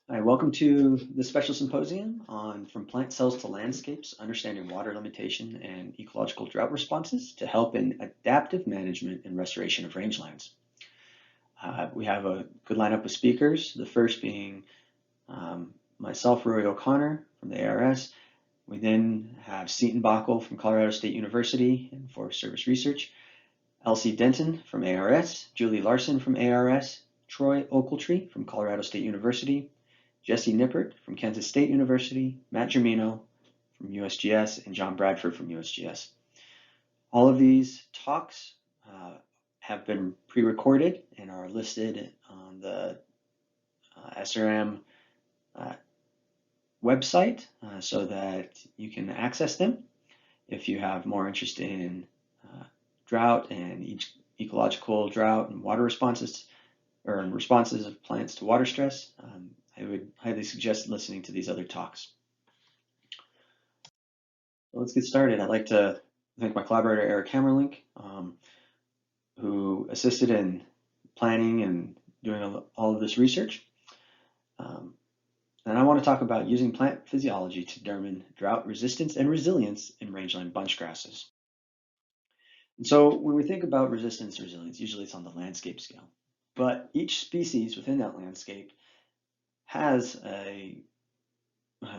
Hi, welcome to the special symposium on From Plant Cells to Landscapes, Understanding Water Limitation and Ecological Drought Responses to Help in Adaptive Management and Restoration of Rangelands. We have a good lineup of speakers, the first being myself, Roy O'Connor from the ARS. We then have Seton Bockel from Colorado State University in Forest Service Research, Elsie Denton from ARS, Julie Larson from ARS, Troy Ochiltree from Colorado State University, Jesse Nippert from Kansas State University, Matt Germino from USGS, and John Bradford from USGS. All of these talks have been pre-recorded and are listed on the SRM website so that you can access them if you have more interest in drought and ecological drought and water responses or responses of plants to water stress. I would highly suggest listening to these other talks. So let's get started. I'd like to thank my collaborator, Eric Hammerlink, who assisted in planning and doing all of this research. And I want to talk about using plant physiology to determine drought resistance and resilience in rangeland bunch grasses. And so when we think about resistance and resilience, usually it's on the landscape scale, but each species within that landscape has a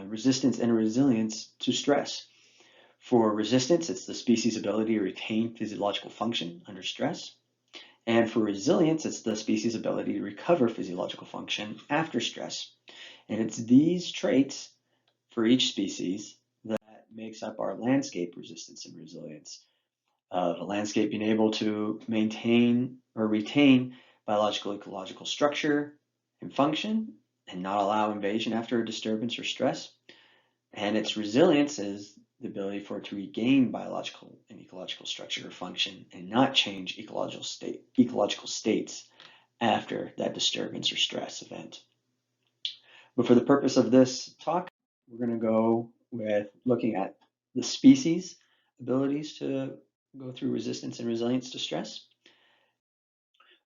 resistance and resilience to stress. For resistance, it's the species' ability to retain physiological function under stress. And for resilience, it's the species' ability to recover physiological function after stress. And it's these traits for each species that makes up our landscape resistance and resilience. The landscape being able to maintain or retain biological ecological structure and function and not allow invasion after a disturbance or stress. And its resilience is the ability for it to regain biological and ecological structure or function and not change ecological states after that disturbance or stress event. But for the purpose of this talk, we're going to go with looking at the species' abilities to go through resistance and resilience to stress.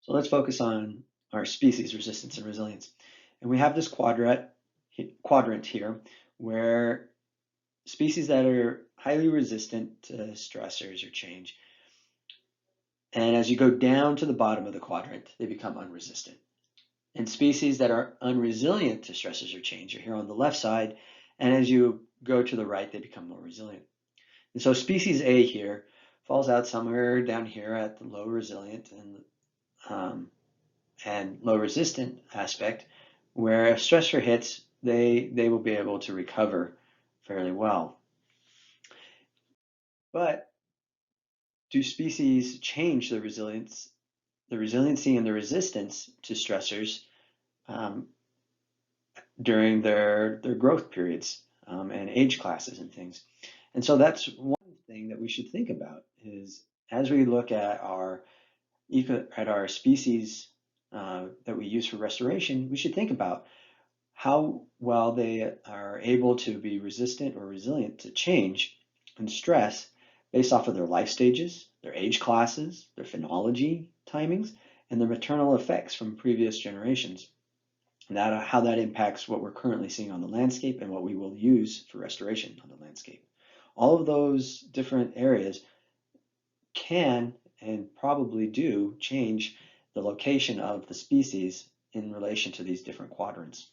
So let's focus on our species resistance and resilience. And we have this quadrant here where species that are highly resistant to stressors or change, and as you go down to the bottom of the quadrant, they become unresistant. And species that are unresilient to stressors or change are here on the left side, and as you go to the right, they become more resilient. And so species A here falls out somewhere down here at the low resilient and low resistant aspect, where if stressor hits, they will be able to recover fairly well. But do species change the resiliency and the resistance to stressors during their growth periods and age classes and things? And so that's one thing that we should think about is as we look at our species that we use for restoration, we should think about how well they are able to be resistant or resilient to change and stress based off of their life stages, their age classes, their phenology timings, and their maternal effects from previous generations. And how that impacts what we're currently seeing on the landscape and what we will use for restoration on the landscape. All of those different areas can and probably do change the location of the species in relation to these different quadrants.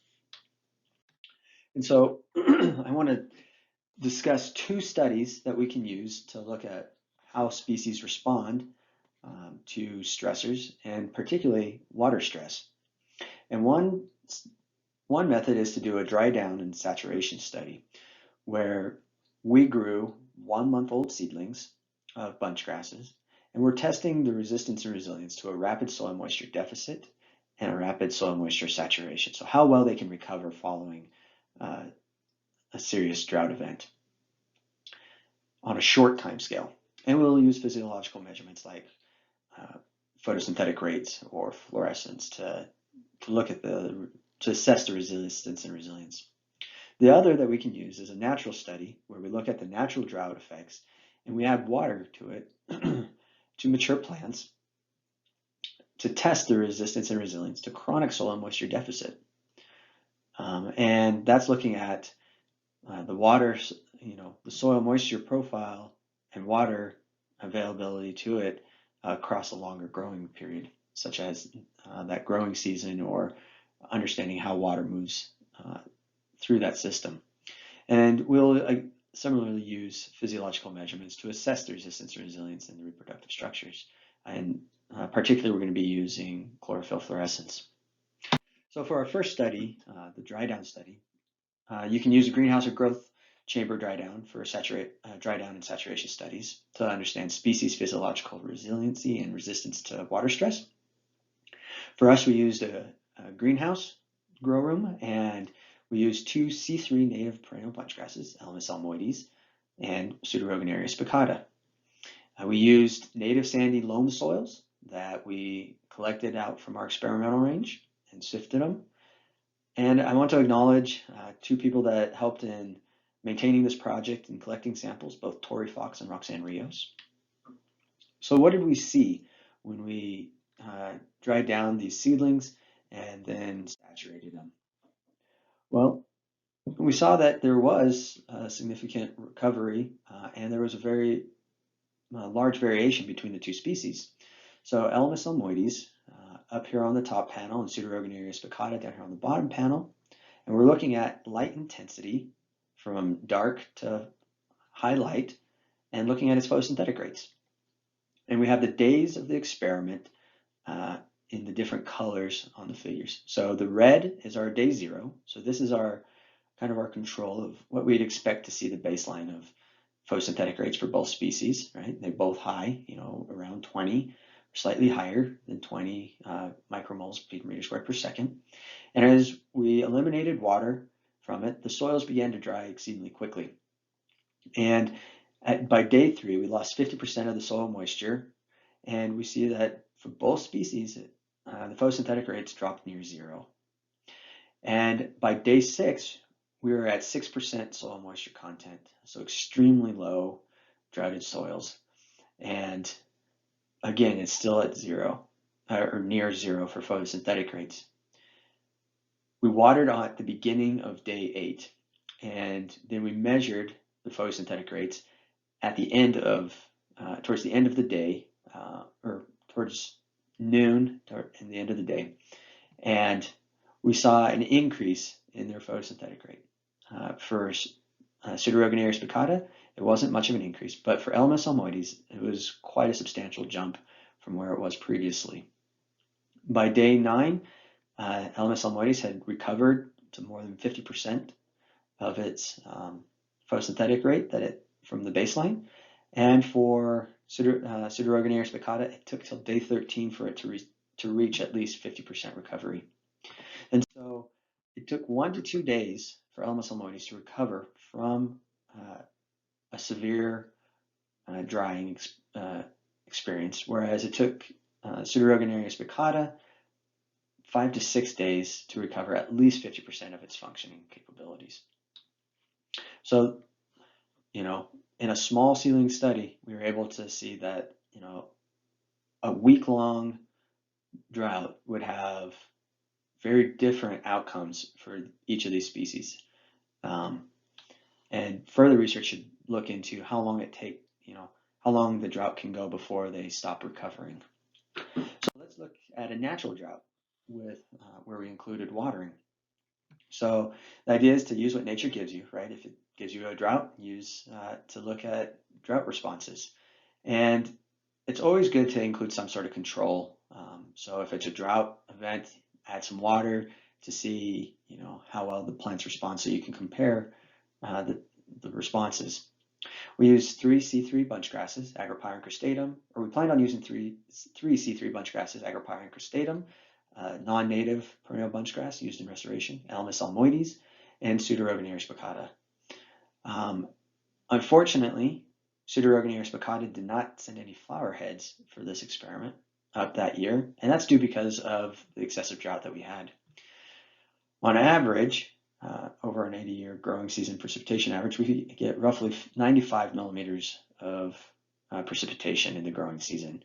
And so I want to discuss two studies that we can use to look at how species respond to stressors and particularly water stress. And one method is to do a dry down and saturation study where we grew 1 month old seedlings of bunch grasses and we're testing the resistance and resilience to a rapid soil moisture deficit and a rapid soil moisture saturation. So how well they can recover following a serious drought event on a short time scale. And we'll use physiological measurements like photosynthetic rates or fluorescence to look at to assess the resistance and resilience. The other that we can use is a natural study where we look at the natural drought effects and we add water to it to mature plants to test the resistance and resilience to chronic soil moisture deficit. And that's looking at the water, the soil moisture profile and water availability to it across a longer growing period, such as that growing season, or understanding how water moves through that system. And we'll similarly use physiological measurements to assess the resistance and resilience in the reproductive structures. And particularly, we're going to be using chlorophyll fluorescence. So for our first study, the Drydown study, you can use a greenhouse or growth chamber drydown for drydown and saturation studies to understand species physiological resiliency and resistance to water stress. For us, we used a greenhouse grow room, and we used two C3 native perennial bunch grasses, Elamis almoides and Pseudoregunaria spicata. We used native sandy loam soils that we collected out from our experimental range and sifted them. And I want to acknowledge two people that helped in maintaining this project and collecting samples, both Tori Fox and Roxanne Rios. So what did we see when we dried down these seedlings and then saturated them? Well, we saw that there was a significant recovery, and there was a very large variation between the two species. So Elamis almoides up here on the top panel and Pseudoregunaria spicata down here on the bottom panel. And we're looking at light intensity from dark to high light and looking at its photosynthetic rates. And we have the days of the experiment in the different colors on the figures. So the red is our day 0. So this is our kind of our control of what we'd expect to see the baseline of photosynthetic rates for both species, right? They're both high, around 20, slightly higher than 20 micromoles per meter squared per second. And as we eliminated water from it, the soils began to dry exceedingly quickly. And by day 3, we lost 50% of the soil moisture. And we see that for both species, the photosynthetic rates dropped near 0. And by day 6, we were at 6% soil moisture content, so extremely low droughted soils. And again, it's still at 0 or near 0 for photosynthetic rates. We watered at the beginning of day 8, and then we measured the photosynthetic rates at the end of, towards the end of the day, or towards noon, in the end of the day. And we saw an increase in their photosynthetic rate. For Pseudoregunaria spicata, it wasn't much of an increase, but for Elamis almoides, it was quite a substantial jump from where it was previously. By day 9, Elamis almoides had recovered to more than 50% of its photosynthetic rate from the baseline. And for Pseudoregunaria spicata, it took till day 13 for it to reach at least 50% recovery. And so it took 1 to 2 days for Elamis almoides to recover from a severe drying experience, whereas it took Pseudoregunaria spicata 5 to 6 days to recover at least 50% of its functioning capabilities. So, in a small seedling study, we were able to see that, a week-long drought would have very different outcomes for each of these species. And further research should look into how long how long the drought can go before they stop recovering. So let's look at a natural drought with where we included watering. So the idea is to use what nature gives you, right? If it gives you a drought, use to look at drought responses. And it's always good to include some sort of control. So if it's a drought event, add some water to see, how well the plants respond, so you can compare the responses. We used 3 C3 bunch grasses, Agropyron cristatum, or we planned on using three C3 bunch grasses, Agropyron cristatum, non-native perennial bunch grass used in restoration, Elamis almoides, and Pseudoregunaria spicata. Unfortunately, Pseudoregunaria spicata did not send any flower heads for this experiment up that year, and that's due because of the excessive drought that we had. On average, over an 80-year growing season precipitation average, we get roughly 95 millimeters of precipitation in the growing season.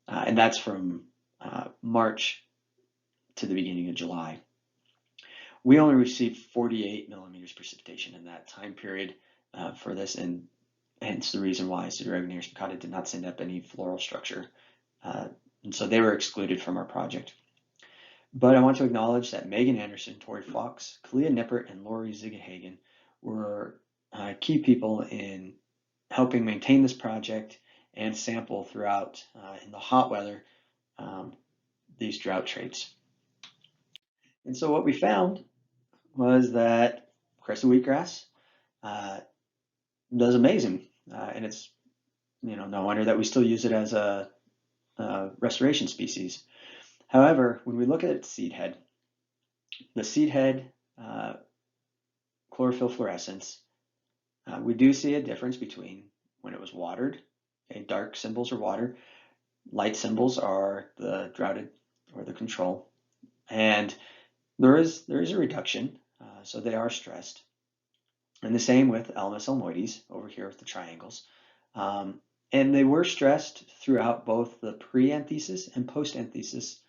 And that's from March to the beginning of July. We only received 48 millimeters precipitation in that time period for this, and hence the reason why Pseudoreguneris baccata did not send up any floral structure. And so they were excluded from our project. But I want to acknowledge that Megan Anderson, Tori Fox, Kalia Nippert, and Lori Zigehagen were key people in helping maintain this project and sample throughout in the hot weather these drought traits. And so what we found was that crested wheatgrass does amazing, and it's no wonder that we still use it as a restoration species. However, when we look at its seed head, the seed head chlorophyll fluorescence, we do see a difference between when it was watered. Okay, dark symbols are water, light symbols are the droughted or the control, and there is a reduction, so they are stressed. And the same with Elamis elmoides over here with the triangles. And they were stressed throughout both the pre-anthesis and post-anthesis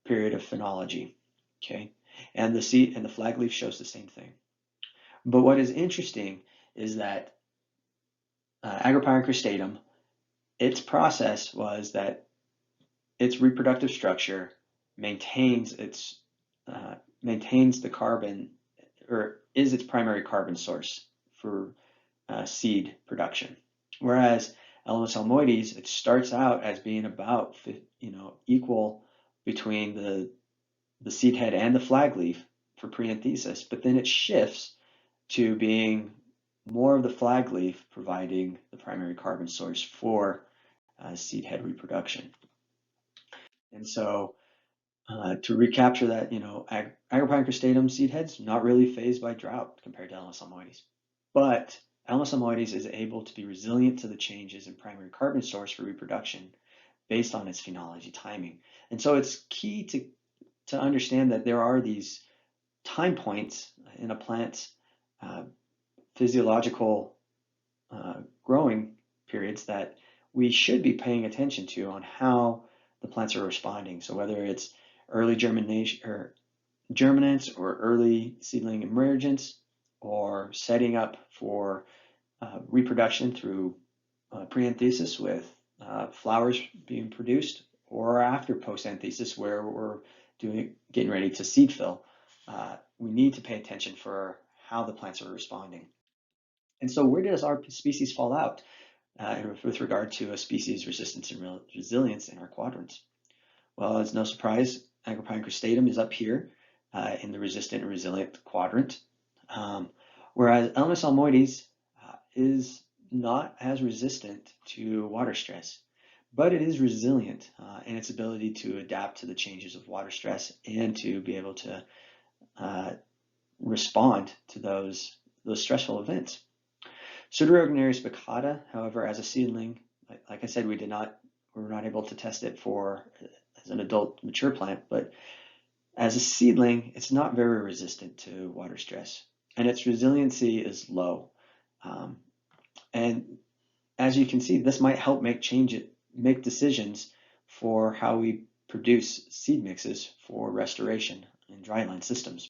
period of phenology. Okay, and the seed and the flag leaf shows the same thing. But what is interesting is that Agrippyron cristatum, its process was that its reproductive structure maintains the carbon, or is its primary carbon source for seed production. Whereas Elamis elmoides, it starts out as being about equal between the seed head and the flag leaf for pre-anthesis, but then it shifts to being more of the flag leaf providing the primary carbon source for seed head reproduction. And so to recapture that, Agrippyron cristatum seed heads not really phased by drought compared to Elamis elmoides, but Elamis elmoides is able to be resilient to the changes in primary carbon source for reproduction based on its phenology timing. And so it's key to understand that there are these time points in a plant's physiological growing periods that we should be paying attention to on how the plants are responding. So whether it's early germination or germinance or early seedling emergence, or setting up for reproduction through pre-anthesis with flowers being produced, or after post-anthesis where we're getting ready to seed fill, we need to pay attention for how the plants are responding. And so where does our species fall out with regard to a species resistance and resilience in our quadrants? Well, it's no surprise, Agrippyron cristatum is up here in the resistant and resilient quadrant, whereas Elamis elmoides is not as resistant to water stress, but it is resilient in its ability to adapt to the changes of water stress and to be able to respond to those stressful events. Pseudoreguneris baccata, however, as a seedling, like I said, we were not able to test it as an adult mature plant, but as a seedling, it's not very resistant to water stress, and its resiliency is low. And as you can see, this might help make decisions for how we produce seed mixes for restoration in dryland systems,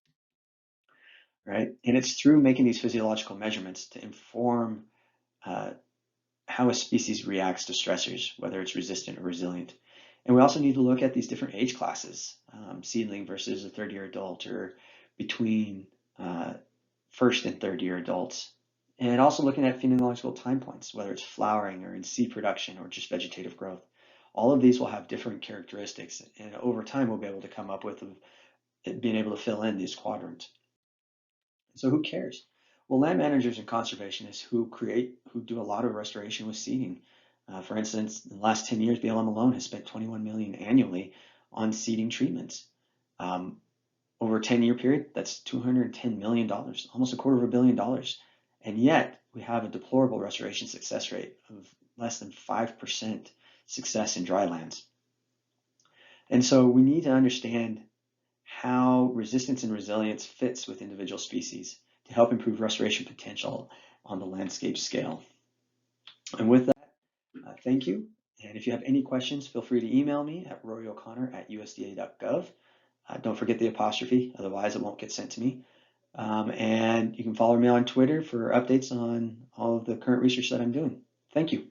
right? And it's through making these physiological measurements to inform how a species reacts to stressors, whether it's resistant or resilient. And we also need to look at these different age classes, seedling versus a third-year adult, or between first and third-year adults. And also looking at phenological time points, whether it's flowering or in seed production or just vegetative growth. All of these will have different characteristics, and over time we'll be able to come up with being able to fill in these quadrants. So who cares? Well, land managers and conservationists who do a lot of restoration with seeding. For instance, in the last 10 years, BLM alone has spent $21 million annually on seeding treatments. Over a 10-year period, that's $210 million, almost $250 million. And yet we have a deplorable restoration success rate of less than 5% success in drylands. And so we need to understand how resistance and resilience fits with individual species to help improve restoration potential on the landscape scale. And with that, thank you. And if you have any questions, feel free to email me at roryo'connor@usda.gov. Don't forget the apostrophe, otherwise it won't get sent to me. And you can follow me on Twitter for updates on all of the current research that I'm doing. Thank you.